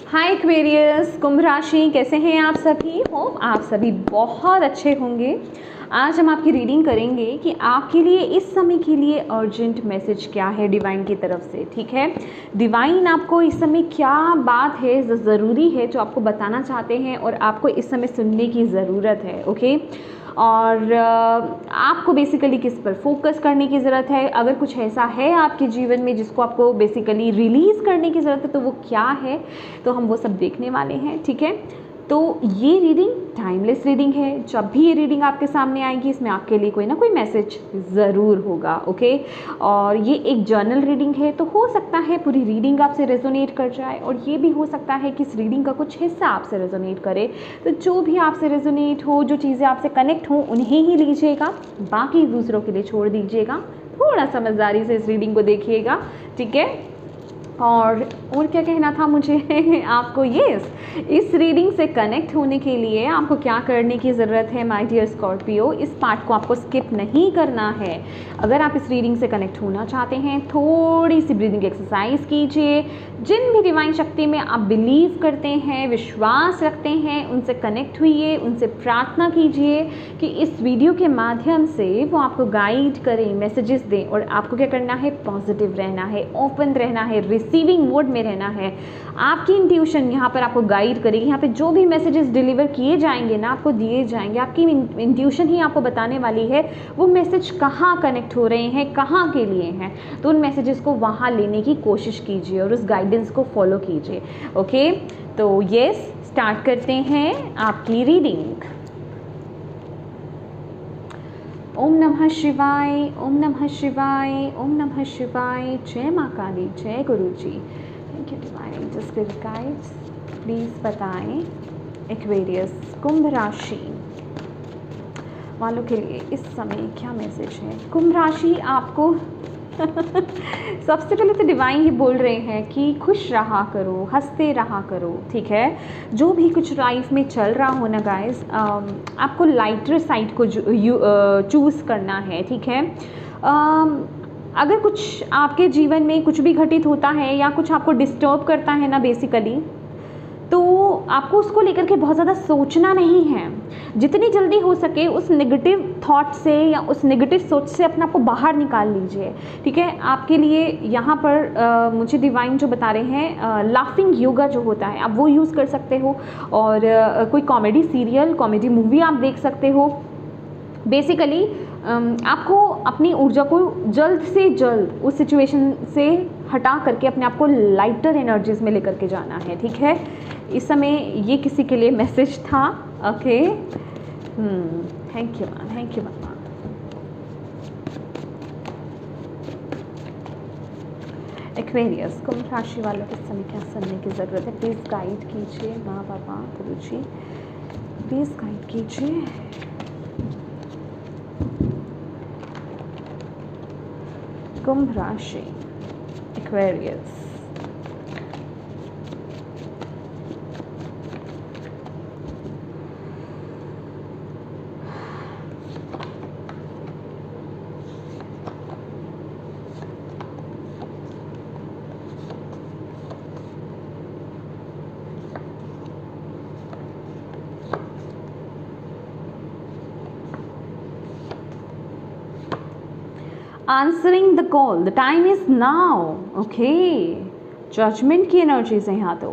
हाय Aquarius, Kumbh राशि, कैसे हैं आप सभी? होप आप सभी बहुत अच्छे होंगे। आज हम आपकी रीडिंग करेंगे कि आपके लिए इस समय के लिए अर्जेंट मैसेज क्या है डिवाइन की तरफ से। ठीक है, डिवाइन आपको इस समय क्या बात है जो ज़रूरी है, जो आपको बताना चाहते हैं और आपको इस समय सुनने की ज़रूरत है। ओके, और आपको बेसिकली किस पर फोकस करने की ज़रूरत है। अगर कुछ ऐसा है आपके जीवन में जिसको आपको बेसिकली रिलीज़ करने की ज़रूरत है तो वो क्या है, तो हम वो सब देखने वाले हैं। ठीक है, तो ये रीडिंग टाइमलेस रीडिंग है। जब भी ये रीडिंग आपके सामने आएगी इसमें आपके लिए कोई ना कोई मैसेज ज़रूर होगा। ओके, और ये एक जर्नल रीडिंग है, तो हो सकता है पूरी रीडिंग आपसे रेजोनेट कर जाए और ये भी हो सकता है कि इस रीडिंग का कुछ हिस्सा आपसे रेजोनेट करे। तो जो भी आपसे रेजोनेट हो, जो चीज़ें आपसे कनेक्ट हो, उन्हें ही लीजिएगा, बाकी दूसरों के लिए छोड़ दीजिएगा। थोड़ा समझदारी से इस रीडिंग को देखिएगा। ठीक है, और क्या कहना था मुझे आपको, इस रीडिंग से कनेक्ट होने के लिए आपको क्या करने की ज़रूरत है माय डियर स्कॉर्पियो, इस पार्ट को आपको स्किप नहीं करना है। अगर आप इस रीडिंग से कनेक्ट होना चाहते हैं, थोड़ी सी ब्रीदिंग एक्सरसाइज कीजिए। जिन भी डिवाइन शक्ति में आप बिलीव करते हैं, विश्वास रखते हैं, उनसे कनेक्ट हुइए, उनसे प्रार्थना कीजिए कि इस वीडियो के माध्यम से वो आपको गाइड करें, मैसेजेस दें। और आपको क्या करना है, पॉजिटिव रहना है, ओपन रहना है, रिसीविंग मोड में रहना है। आपकी इंट्यूशन यहाँ पर आपको गाइड करेगी। यहाँ पे जो भी मैसेजेस डिलीवर किए जाएंगे ना, आपको दिए जाएंगे, आपकी इंट्यूशन ही आपको बताने वाली है वो मैसेज कहाँ कनेक्ट हो रहे हैं, कहाँ के लिए हैं। तो उन मैसेजेस को वहाँ लेने की कोशिश कीजिए और उस गाइडेंस को फॉलो कीजिए। ओके, तो स्टार्ट करते हैं आपकी रीडिंग। ओम नमः शिवाय, ओम नमः शिवाय, ओम नमः शिवाय। जय माँ काली, जय guru ji. Thank you divine, just spirit guides please बताएं एक्वेरियस कुंभ राशि वालों के लिए इस समय क्या मैसेज है। कुंभ राशि आपको सबसे पहले तो डिवाइन ही बोल रहे हैं कि खुश रहा करो, हंसते रहा करो। ठीक है, जो भी कुछ लाइफ में चल रहा हो ना गाइस, आपको लाइटर साइड को चूज़ करना है। ठीक है, अगर कुछ आपके जीवन में कुछ भी घटित होता है या कुछ आपको डिस्टर्ब करता है ना बेसिकली, तो आपको उसको लेकर के बहुत ज़्यादा सोचना नहीं है। जितनी जल्दी हो सके उस नेगेटिव थॉट से या उस नेगेटिव सोच से अपने आप को बाहर निकाल लीजिए। ठीक है, आपके लिए यहाँ पर मुझे डिवाइन जो बता रहे हैं, लाफिंग योगा जो होता है आप वो यूज़ कर सकते हो, और कोई कॉमेडी सीरियल, कॉमेडी मूवी आप देख सकते हो। बेसिकली आपको अपनी ऊर्जा को जल्द से जल्द उस सिचुएशन से हटा करके अपने आप को लाइटर एनर्जीज में लेकर के जाना है। ठीक है, इस समय ये किसी के लिए मैसेज था। Okay, thank you ma'am, thank you ma'am. Aquarius Kumbh राशि वालों को इस समय क्या सुनने की ज़रूरत है, प्लीज़ गाइड कीजिए। माँ बाबा गुरु जी प्लीज़ गाइड कीजिए। कुंभ राशि Aquarius, answering the call, the time is now. Okay, judgement की एनर्जीज है यहाँ तो।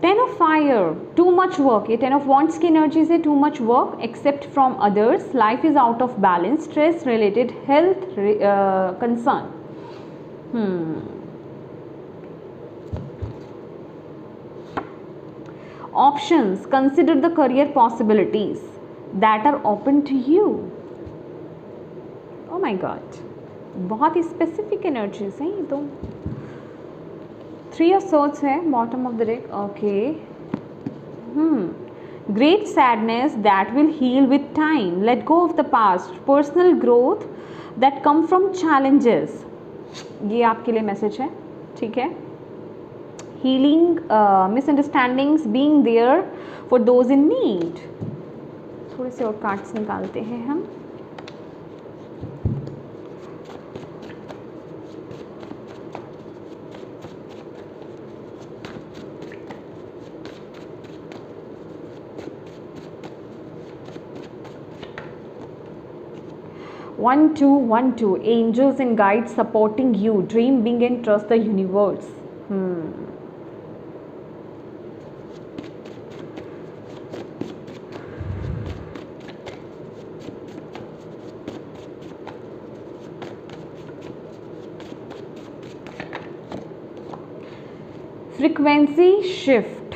Ten of fire, too much work. ये टेन ऑफ वॉन्ट्स की एनर्जीज है। Too much work accept from others, life is out of balance, stress related health concern. Options, consider the career possibilities that are open to you. Oh my God, बहुत ही specific energies हैं ये तो। Three of swords है bottom of the deck. Okay, great sadness that will heal with time, let go of the past, personal growth that come from challenges. ये आपके लिए message है। ठीक है, healing misunderstandings, being there for those in need. थोड़े से और cards निकालते हैं हम। 1212 angels and guides supporting you, dream big and trust the universe. frequency shift.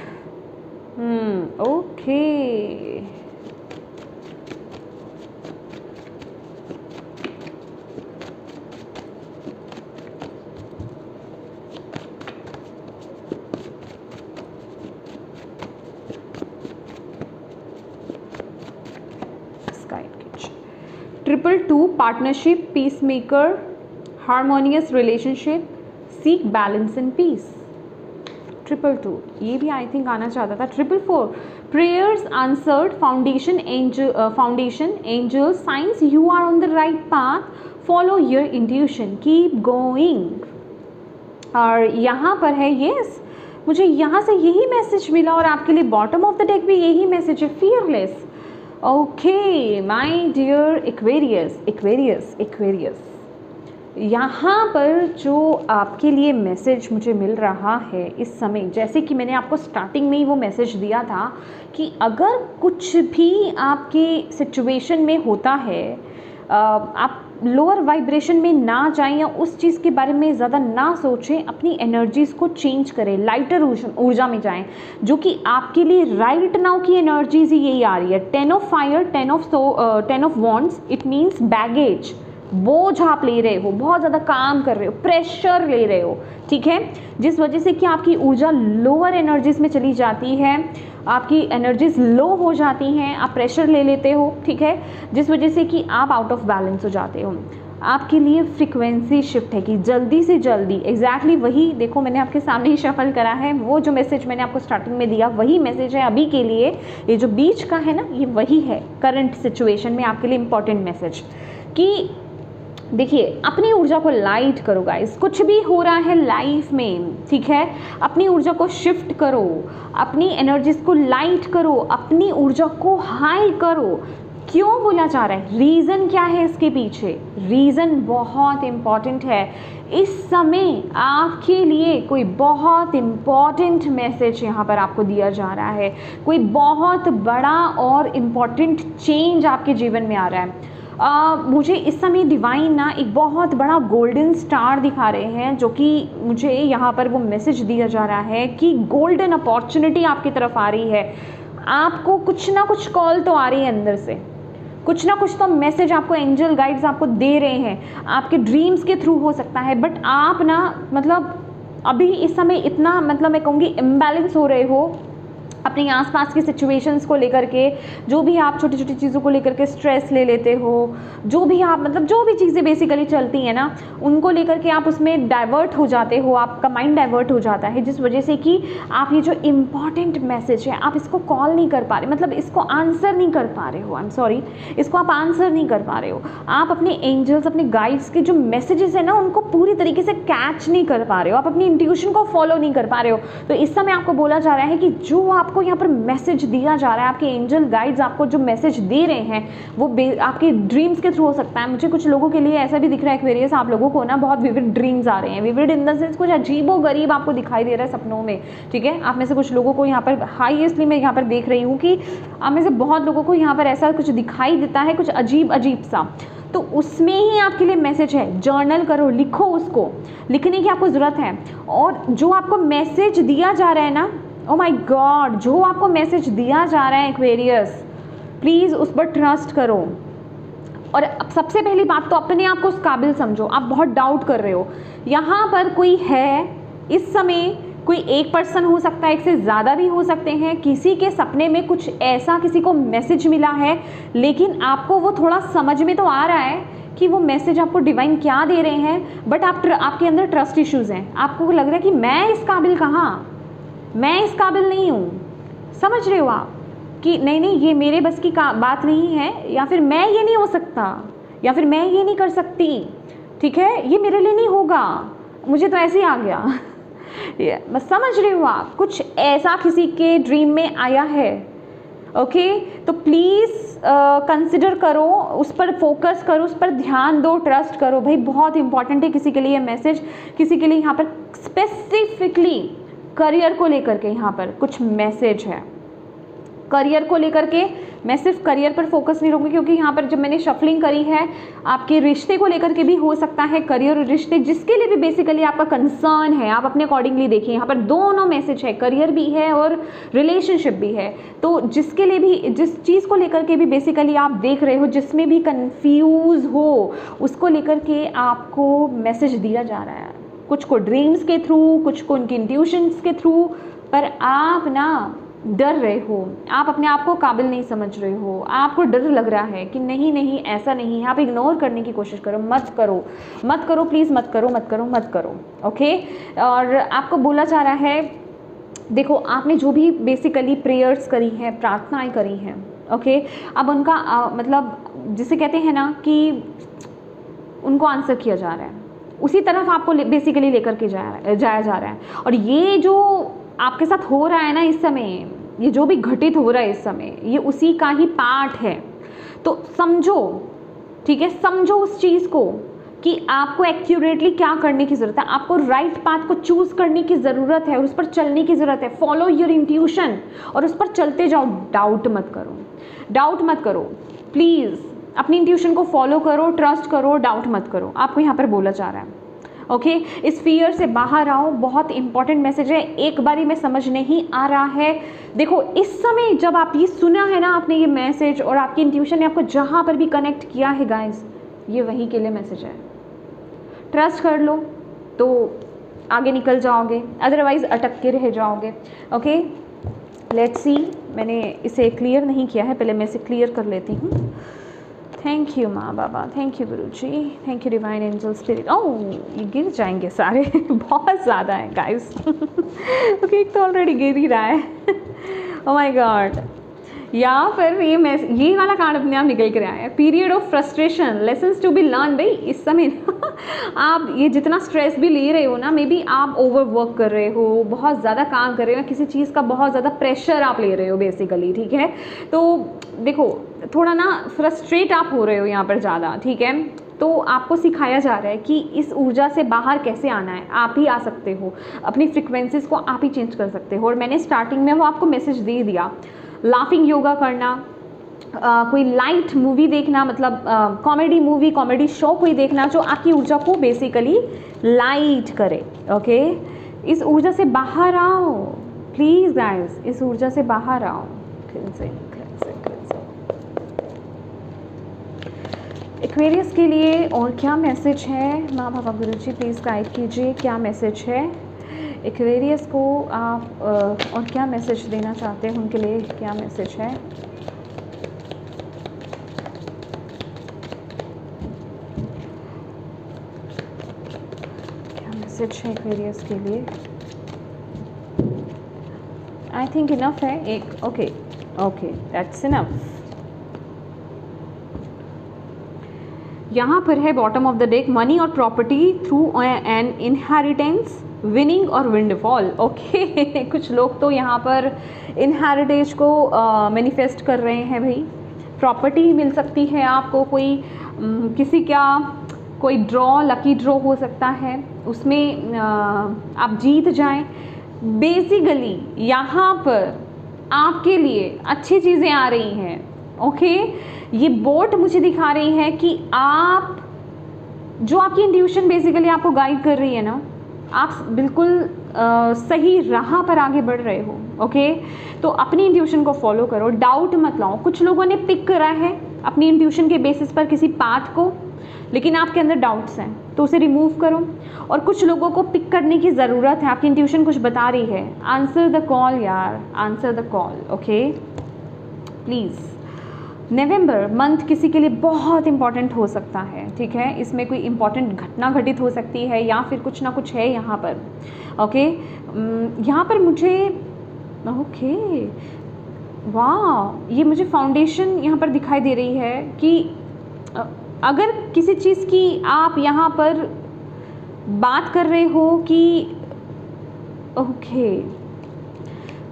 Okay. Triple 2 partnership, peacemaker, harmonious relationship, seek balance and peace. Triple 2 ये भी I think आना चाहता था. Triple 4 prayers answered, foundation angel science, you are on the right path, follow your intuition, keep going. और यहाँ पर है yes, मुझे यहाँ से यही मैसेज मिला और आपके लिए बॉटम ऑफ द डेक भी यही मैसेज है, fearless. Okay my dear Aquarius, यहाँ पर जो आपके लिए मैसेज मुझे मिल रहा है इस समय, जैसे कि मैंने आपको स्टार्टिंग में ही वो मैसेज दिया था कि अगर कुछ भी आपके सिचुएशन में होता है, आप लोअर वाइब्रेशन में ना जाएं या उस चीज़ के बारे में ज़्यादा ना सोचें, अपनी एनर्जीज़ को चेंज करें, लाइटर ऊर्जा में जाएं, जो कि आपके लिए राइट नाउ की एनर्जीज ही यही आ रही है. 10 of fire, 10 of wands, it means baggage, बोझ आप ले रहे हो, बहुत ज़्यादा काम कर रहे हो, प्रेशर ले रहे हो, ठीक है, जिस वजह से कि आपकी ऊर्जा लोअर एनर्जीज में चली जाती है, आपकी एनर्जीज लो हो जाती हैं, आप प्रेशर ले लेते हो, ठीक है, जिस वजह से कि आप आउट ऑफ बैलेंस हो जाते हो. आपके लिए फ्रीक्वेंसी शिफ्ट है कि जल्दी से जल्दी, एग्जैक्टली वही देखो मैंने आपके सामने ही शफल करा है, वो जो मैसेज मैंने आपको स्टार्टिंग में दिया वही मैसेज है अभी के लिए. ये जो बीच का है ना, ये वही है करंट सिचुएशन में आपके लिए इम्पॉर्टेंट मैसेज कि देखिए अपनी ऊर्जा को लाइट करो गाइस, कुछ भी हो रहा है लाइफ में, ठीक है, अपनी ऊर्जा को शिफ्ट करो, अपनी एनर्जीज को लाइट करो, अपनी ऊर्जा को हाई करो. क्यों बोला जा रहा है, रीज़न क्या है इसके पीछे, रीज़न बहुत इम्पॉर्टेंट है. इस समय आपके लिए कोई बहुत इम्पॉर्टेंट मैसेज यहाँ पर आपको दिया जा रहा है, कोई बहुत बड़ा और इम्पॉर्टेंट चेंज आपके जीवन में आ रहा है. मुझे इस समय डिवाइन ना एक बहुत बड़ा गोल्डन स्टार दिखा रहे हैं, जो कि मुझे यहाँ पर वो मैसेज दिया जा रहा है कि गोल्डन अपॉर्चुनिटी आपकी तरफ आ रही है. आपको कुछ ना कुछ कॉल तो आ रही है अंदर से, कुछ ना कुछ तो मैसेज आपको एंजल गाइड्स आपको दे रहे हैं, आपके ड्रीम्स के थ्रू हो सकता है, बट आप ना मतलब अभी इस समय इतना मतलब मैं कहूँगी इम्बैलेंस हो रहे हो अपने आसपास की सिचुएशंस को लेकर के, जो भी आप छोटी छोटी चीज़ों को लेकर के स्ट्रेस ले लेते हो, जो भी आप मतलब जो भी चीज़ें बेसिकली चलती हैं ना, उनको लेकर के आप उसमें डाइवर्ट हो जाते हो, आपका माइंड डाइवर्ट हो जाता है, जिस वजह से कि आप ये जो इम्पॉर्टेंट मैसेज है आप इसको कॉल नहीं कर पा रहे, मतलब इसको आंसर नहीं कर पा रहे हो. आई एम सॉरी, इसको आप आंसर नहीं कर पा रहे हो. आप अपने एंजल्स, अपने गाइड्स के जो मैसेजेस है ना, उनको पूरी तरीके से कैच नहीं कर पा रहे हो, आप अपनी इंट्यूशन को फॉलो नहीं कर पा रहे हो. तो इस समय आपको बोला जा रहा है कि जो आपको यहाँ पर मैसेज दिया जा रहा है, आपके एंजल गाइड्स आपको जो मैसेज दे रहे हैं वो आपके ड्रीम्स के थ्रू हो सकता है. मुझे कुछ लोगों के लिए ऐसा भी दिख रहा है एक्वेरियस, आप लोगोों को ना बहुत विविड ड्रीम्स आ रहे हैं, विविड इन द सेंस कुछ अजीबो गरीब आपको दिखाई दे रहा है सपनों में, ठीक है. आप में से कुछ लोगों को यहाँ पर हाईएस्टली मैं यहाँ पर देख रही हूँ कि आप में से बहुत लोगों को यहाँ पर ऐसा कुछ दिखाई देता है, कुछ अजीब अजीब सा, तो उसमें ही आपके लिए मैसेज है. जर्नल करो, लिखो, उसको लिखने की आपको ज़रूरत है. और जो आपको मैसेज दिया जा रहा है ना, ओ माय गॉड, जो आपको मैसेज दिया जा रहा है एक्वेरियस, प्लीज़ उस पर ट्रस्ट करो. और अब सबसे पहली बात तो अपने आप को उस काबिल समझो. आप बहुत डाउट कर रहे हो, यहाँ पर कोई है इस समय, कोई एक पर्सन हो सकता है, एक से ज़्यादा भी हो सकते हैं, किसी के सपने में कुछ ऐसा किसी को मैसेज मिला है, लेकिन आपको वो थोड़ा समझ में तो आ रहा है कि वो मैसेज आपको डिवाइन क्या दे रहे हैं, बट आपके अंदर ट्रस्ट इश्यूज़ हैं. आपको लग रहा है कि मैं इस काबिल कहाँ, मैं इस काबिल नहीं हूँ. समझ रहे हो आप कि नहीं नहीं ये मेरे बस की बात नहीं है, या फिर मैं ये नहीं हो सकता, या फिर मैं ये नहीं कर सकती, ठीक है, ये मेरे लिए नहीं होगा, मुझे तो ऐसे ही आ गया. बस समझ रहे हो आप, कुछ ऐसा किसी के ड्रीम में आया है ओके तो प्लीज़ कंसिडर करो, उस पर फोकस करो, उस पर ध्यान दो, ट्रस्ट करो भाई, बहुत इंपॉर्टेंट है किसी के लिए मैसेज, किसी के लिए यहाँ पर स्पेसिफिकली करियर को लेकर के यहाँ पर कुछ मैसेज है। करियर को लेकर के मैं सिर्फ करियर पर फोकस नहीं रहूँगी, क्योंकि यहाँ पर जब मैंने शफलिंग करी है आपके रिश्ते को लेकर के भी हो सकता है, करियर और रिश्ते जिसके लिए भी बेसिकली आपका कंसर्न है, आप अपने अकॉर्डिंगली देखिए। यहाँ पर दोनों मैसेज है, करियर भी है और रिलेशनशिप भी है। तो जिसके लिए भी, जिस चीज़ को लेकर के भी बेसिकली आप देख रहे हो, जिसमें भी कंफ्यूज हो, उसको लेकर के आपको मैसेज दिया जा रहा है, कुछ को ड्रीम्स के थ्रू, कुछ को उनकी इंट्यूशंस के थ्रू। पर आप ना डर रहे हो, आप अपने आप को काबिल नहीं समझ रहे हो, आपको डर लग रहा है कि नहीं नहीं ऐसा नहीं है, आप इग्नोर करने की कोशिश करो, मत करो मत करो, प्लीज़ मत करो मत करो मत करो। ओके, और आपको बोला जा रहा है, देखो आपने जो भी बेसिकली प्रेयर्स करी हैं, प्रार्थनाएं करी हैं, ओके, अब उनका मतलब जिसे कहते हैं ना कि उनको आंसर किया जा रहा है, उसी तरफ आपको बेसिकली लेकर के जाया जा रहा है। और ये जो आपके साथ हो रहा है ना इस समय, ये जो भी घटित हो रहा है इस समय, ये उसी का ही पार्ट है। तो समझो, ठीक है, समझो उस चीज़ को कि आपको एक्यूरेटली क्या करने की ज़रूरत है, आपको राइट पाथ को चूज़ करने की ज़रूरत है, उस पर चलने की ज़रूरत है। फॉलो योर इंट्यूशन और उस पर चलते जाओ, डाउट मत करो, डाउट मत करो, प्लीज़ अपनी इंट्यूशन को फॉलो करो, ट्रस्ट करो, डाउट मत करो, आपको यहाँ पर बोला जा रहा है। ओके, इस फियर से बाहर आओ, बहुत इंपॉर्टेंट मैसेज है। एक बारी में समझ नहीं आ रहा है, देखो इस समय जब आप ये सुना है ना आपने ये मैसेज, और आपकी इंट्यूशन ने आपको जहाँ पर भी कनेक्ट किया है गाइस, ये वहीं के लिए मैसेज है। ट्रस्ट कर लो तो आगे निकल जाओगे, अदरवाइज अटक के रह जाओगे। ओके, लेट्स सी, मैंने इसे क्लियर नहीं किया है, पहले मैं इसे क्लियर कर लेती हूँ। थैंक यू माँ बाबा, thank you guru ji, thank you divine angel spirit. Oh, ये गिर जाएंगे सारे बहुत ज़्यादा है गाइस ओके, एक तो ऑलरेडी गिर ही रहा है ओह माय गॉड, या फिर ये वाला कार्ड अपने आप निकल कर आया है। Period of frustration, lessons to be learn. भाई इस समय आप ये जितना स्ट्रेस भी ले रहे हो ना, मे बी आप ओवर वर्क कर रहे हो, बहुत ज़्यादा काम कर रहे हो, किसी चीज़ का बहुत ज़्यादा प्रेशर आप ले रहे हो बेसिकली, ठीक है। तो देखो थोड़ा ना फ्रस्ट्रेट आप हो रहे हो यहाँ पर ज़्यादा, ठीक है। तो आपको सिखाया जा रहा है कि इस ऊर्जा से बाहर कैसे आना है, आप ही आ सकते हो, अपनी फ्रिक्वेंसीज को आप ही चेंज कर सकते हो। और मैंने स्टार्टिंग में वो आपको मैसेज दे दिया, लाफिंग योगा करना, कोई लाइट मूवी देखना, मतलब कॉमेडी मूवी, कॉमेडी शो कोई देखना जो आपकी ऊर्जा को बेसिकली लाइट करे। ओके, इस ऊर्जा से बाहर आओ प्लीज़ गाइस, इस ऊर्जा से बाहर आओ। एक्वेरियस के लिए और क्या मैसेज है, माँ बाबा गुरुजी प्लीज़ गाइड कीजिए, क्या मैसेज है एक्वेरियस को, आप और क्या मैसेज देना चाहते हैं उनके लिए, क्या मैसेज है। क्या मैसेज है एक्वेरियस के लिए। आई थिंक इनफ है एक, ओके ओके दैट्स इनफ। यहाँ पर है bottom of the deck, money और property through an inheritance, winning और विंडफॉल। ओके, कुछ लोग तो यहाँ पर इनहेरिटेज को मैनिफेस्ट कर रहे हैं भाई, प्रॉपर्टी मिल सकती है आपको, कोई किसी का कोई ड्रॉ, लकी ड्रॉ हो सकता है, उसमें आप जीत जाएं। बेसिकली यहाँ पर आपके लिए अच्छी चीज़ें आ रही हैं। ओके, ये बोट मुझे दिखा रही है कि आप, जो आपकी इंट्यूशन बेसिकली आपको गाइड कर रही है ना, आप बिल्कुल सही राह पर आगे बढ़ रहे हो। ओके, तो अपनी इंट्यूशन को फॉलो करो, डाउट मत लाओ। कुछ लोगों ने पिक करा है अपनी इंट्यूशन के बेसिस पर किसी पाथ को, लेकिन आपके अंदर डाउट्स हैं, तो उसे रिमूव करो। और कुछ लोगों को पिक करने की ज़रूरत है, आपकी इंट्यूशन कुछ बता रही है, आंसर द कॉल यार, answer the call. Okay please. November month किसी के लिए बहुत इंपॉर्टेंट हो सकता है, ठीक है, इसमें कोई इंपॉर्टेंट घटना घटित हो सकती है, या फिर कुछ ना कुछ है यहाँ पर। ओके, यहाँ पर मुझे, ओके वाह, ये मुझे फाउंडेशन यहाँ पर दिखाई दे रही है कि अगर किसी चीज़ की आप यहाँ पर बात कर रहे हो कि, ओके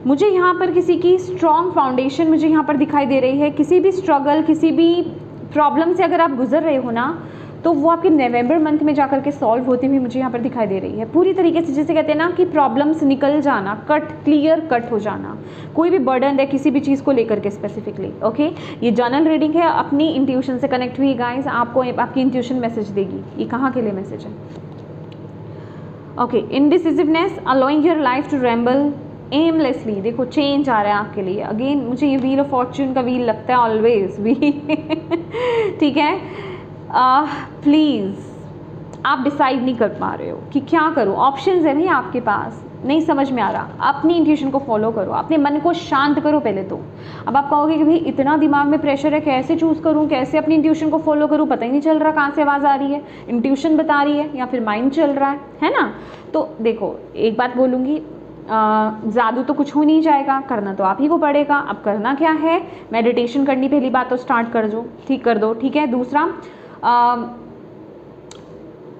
मुझे यहाँ पर किसी की स्ट्रॉन्ग फाउंडेशन मुझे यहाँ पर दिखाई दे रही है। किसी भी स्ट्रगल, किसी भी प्रॉब्लम से अगर आप गुजर रहे हो ना, तो वो आपके नवंबर मंथ में जाकर के सॉल्व होती हुई मुझे यहाँ पर दिखाई दे रही है पूरी तरीके से। जैसे कहते हैं ना कि प्रॉब्लम्स निकल जाना, क्लियर कट हो जाना, कोई भी बर्डन है किसी भी चीज़ को लेकर के स्पेसिफिकली। ओके, ये जनरल रीडिंग है, अपनी इंट्यूशन से कनेक्ट हुई गाइस। आपको आपकी इंट्यूशन मैसेज देगी। ये कहाँ के लिए मैसेज है? Okay, indecisiveness, allowing your life to ramble aimlessly. देखो चेंज आ रहा है आपके लिए। अगेन मुझे ये व्हील ऑफ फॉर्च्यून का व्हील लगता है ऑलवेज भी। ठीक है, प्लीज़ आप डिसाइड नहीं कर पा रहे हो कि क्या करूँ। ऑप्शंस है नहीं आपके पास, नहीं समझ में आ रहा। अपनी इंट्यूशन को फॉलो करो, अपने मन को शांत करो पहले तो। अब आप कहोगे कि भाई इतना दिमाग में प्रेशर है, कैसे चूज़ करूँ, कैसे अपनी इंट्यूशन को फॉलो करूँ, पता ही नहीं चल रहा कहाँ से आवाज़ आ रही है, इंट्यूशन बता रही है या फिर माइंड चल रहा है ना। तो देखो एक बात बोलूँगी, जादू तो कुछ हो नहीं जाएगा, करना तो आप ही को पड़ेगा। अब करना क्या है? मेडिटेशन करनी पहली बात तो स्टार्ट कर दो, ठीक है। दूसरा,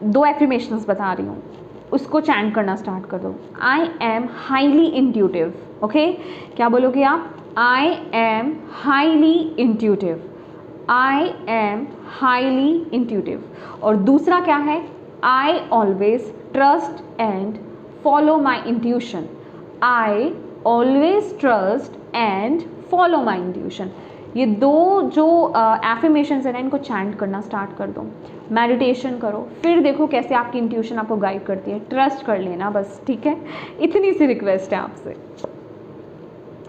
2 एफर्मेशंस बता रही हूँ, उसको चैंट करना स्टार्ट कर दो। I am highly intuitive. Okay, क्या बोलोगे आप? I am highly intuitive, I am highly intuitive. और दूसरा क्या है? I always trust and follow my intuition, I always trust and follow my intuition. ये 2 जो एफर्मेशंस है ना, इनको चैंट करना स्टार्ट कर दो, मेडिटेशन करो, फिर देखो कैसे आपकी इंट्यूशन आपको गाइड करती है। ट्रस्ट कर लेना बस, ठीक है। इतनी सी रिक्वेस्ट है आपसे।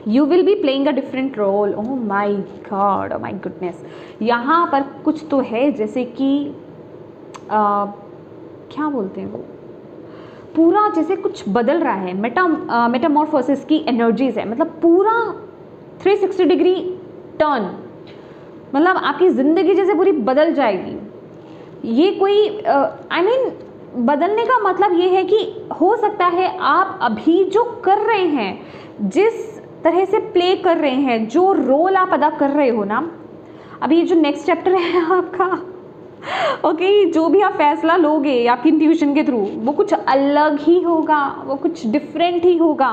You will be playing a different role. Oh my god, oh my goodness, यहाँ पर कुछ तो है जैसे कि क्या बोलते हैं वो, पूरा जैसे कुछ बदल रहा है। मेटामॉर्फोसिस की एनर्जीज है, मतलब पूरा 360 डिग्री टर्न, मतलब आपकी ज़िंदगी जैसे पूरी बदल जाएगी। ये कोई बदलने का मतलब ये है कि हो सकता है आप अभी जो कर रहे हैं, जिस तरह से प्ले कर रहे हैं, जो रोल आप अदा कर रहे हो ना, अभी ये जो नेक्स्ट चैप्टर है आपका, ओके, जो भी आप फैसला लोगे आपकी इंट्यूशन के थ्रू, वो कुछ अलग ही होगा, वो कुछ डिफरेंट ही होगा।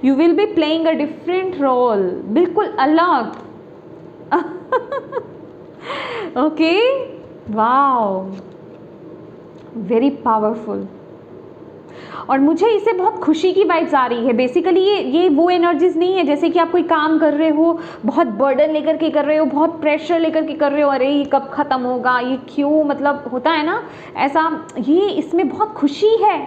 You will be playing a different role, बिल्कुल अलग। Okay, wow, very powerful. और मुझे इससे बहुत खुशी की वाइब्स आ रही है। बेसिकली ये वो एनर्जीज नहीं है जैसे कि आप कोई काम कर रहे हो, बहुत बर्डन लेकर के कर रहे हो, बहुत प्रेशर लेकर के कर रहे हो, अरे ये कब ख़त्म होगा, ये क्यों, मतलब होता है ना ऐसा। ये इसमें बहुत खुशी है,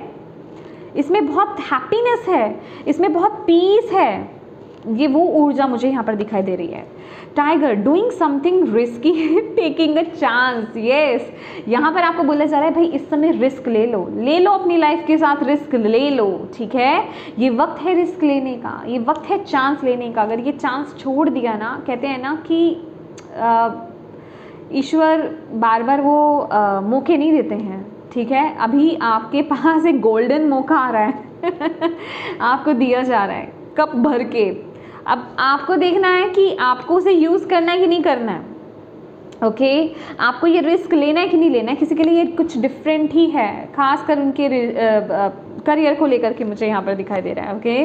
इसमें बहुत हैप्पीनेस है, इसमें बहुत पीस है। ये वो ऊर्जा मुझे यहाँ पर दिखाई दे रही है। Tiger, doing something risky, taking a chance. Yes, यहाँ पर आपको बोला जा रहा है भाई इस समय रिस्क ले लो अपनी लाइफ के साथ, रिस्क ले लो, ठीक है। ये वक्त है रिस्क लेने का, ये वक्त है चांस लेने का। अगर ये चांस छोड़ दिया ना, कहते हैं ना कि ईश्वर बार बार वो मौके नहीं देते हैं, ठीक है। अभी आपके पास एक गोल्डन मौका आ रहा है आपको दिया जा रहा है कप भर के। अब आपको देखना है कि आपको उसे यूज़ करना है कि नहीं करना है। ओके, आपको ये रिस्क लेना है कि नहीं लेना है। किसी के लिए ये कुछ डिफरेंट ही है, खासकर उनके करियर को लेकर के मुझे यहाँ पर दिखाई दे रहा है। Okay,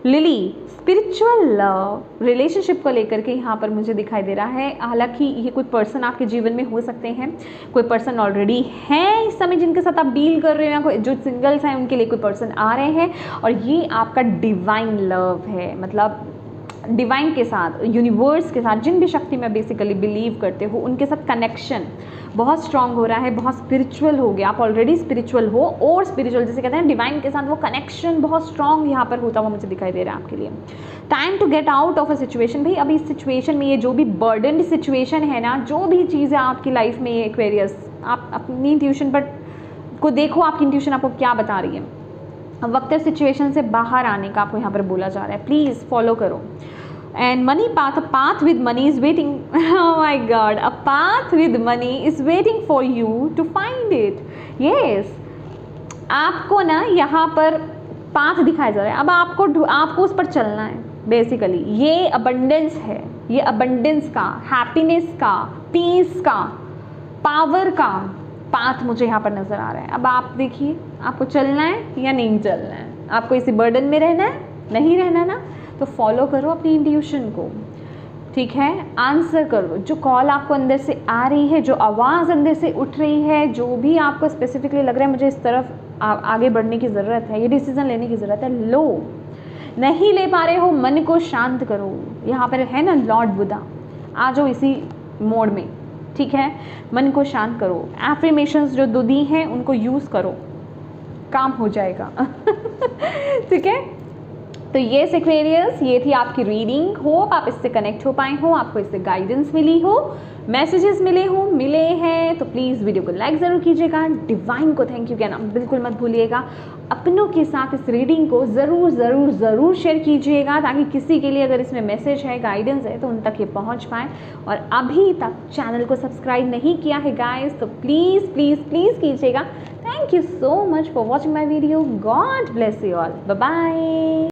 lily, spiritual love, relationship को लेकर के यहाँ पर मुझे दिखाई दे रहा है। हालांकि ये कोई पर्सन आपके जीवन में हो सकते हैं, कोई पर्सन ऑलरेडी है इस समय जिनके साथ आप डील कर रहे हो, या कोई जो सिंगल्स हैं उनके लिए कोई पर्सन आ रहे हैं। और ये आपका डिवाइन लव है, मतलब डिवाइन के साथ, यूनिवर्स के साथ, जिन भी शक्ति में बेसिकली बिलीव करते हो उनके साथ कनेक्शन बहुत स्ट्रांग हो रहा है, बहुत स्पिरिचुअल हो गया। आप ऑलरेडी स्पिरिचुअल हो और स्पिरिचुअल जैसे कहते हैं डिवाइन के साथ वो कनेक्शन बहुत स्ट्रांग यहाँ पर होता हुआ मुझे दिखाई दे रहा है आपके लिए। Time to get out of a situation. भाई अभी इस सिचुएशन में, ये जो भी बर्डनड सिचुएशन है ना, जो भी चीज़ है आपकी लाइफ में, ये एक्वेरियस, आप अपनी इंट्यूशन पर को देखो, आपकी इंट्यूशन आपको क्या बता रही है। वक्त सिचुएशन से बाहर आने का आपको यहाँ पर बोला जा रहा है, प्लीज़ फॉलो करो। And money path, a path with money is waiting. Oh my God, a path with money is waiting for you to find it. Yes, आपको ना यहाँ पर पाथ दिखाया जा रहा है, अब आपको उस पर चलना है। बेसिकली ये अबंडेंस है, ये अबंडेंस का, हैप्पीनेस का, पीस का, पावर का पाथ मुझे यहाँ पर नज़र आ रहा है। अब आप देखिए आपको चलना है या नहीं चलना है, आपको इसी बर्डन में रहना है, नहीं रहना ना, तो फॉलो करो अपनी इंट्यूशन को, ठीक है। आंसर करो जो कॉल आपको अंदर से आ रही है, जो आवाज़ अंदर से उठ रही है, जो भी आपको स्पेसिफिकली लग रहा है मुझे इस तरफ आगे बढ़ने की ज़रूरत है, ये डिसीज़न लेने की ज़रूरत है, लो। नहीं ले पा रहे हो, मन को शांत करो। यहाँ पर है ना लॉर्ड बुद्धा, आ जाओ इसी मोड में, ठीक है। मन को शांत करो, एफर्मेशंस जो दी हैं उनको यूज़ करो, काम हो जाएगा ठीक है। तो ये एक्वेरियस, ये थी आपकी रीडिंग। होप आप इससे कनेक्ट हो पाए हो, आपको इससे गाइडेंस मिली हो, मैसेजेस मिले हैं तो प्लीज़ वीडियो को लाइक ज़रूर कीजिएगा। डिवाइन को थैंक यू कहना बिल्कुल मत भूलिएगा। अपनों के साथ इस रीडिंग को ज़रूर शेयर कीजिएगा, ताकि किसी के लिए अगर इसमें मैसेज है, गाइडेंस है, तो उन तक ये पहुंच पाए। और अभी तक चैनल को सब्सक्राइब नहीं किया है गाइस, तो प्लीज़ कीजिएगा। Thank you so much for watching my video. God bless you all. Bye bye.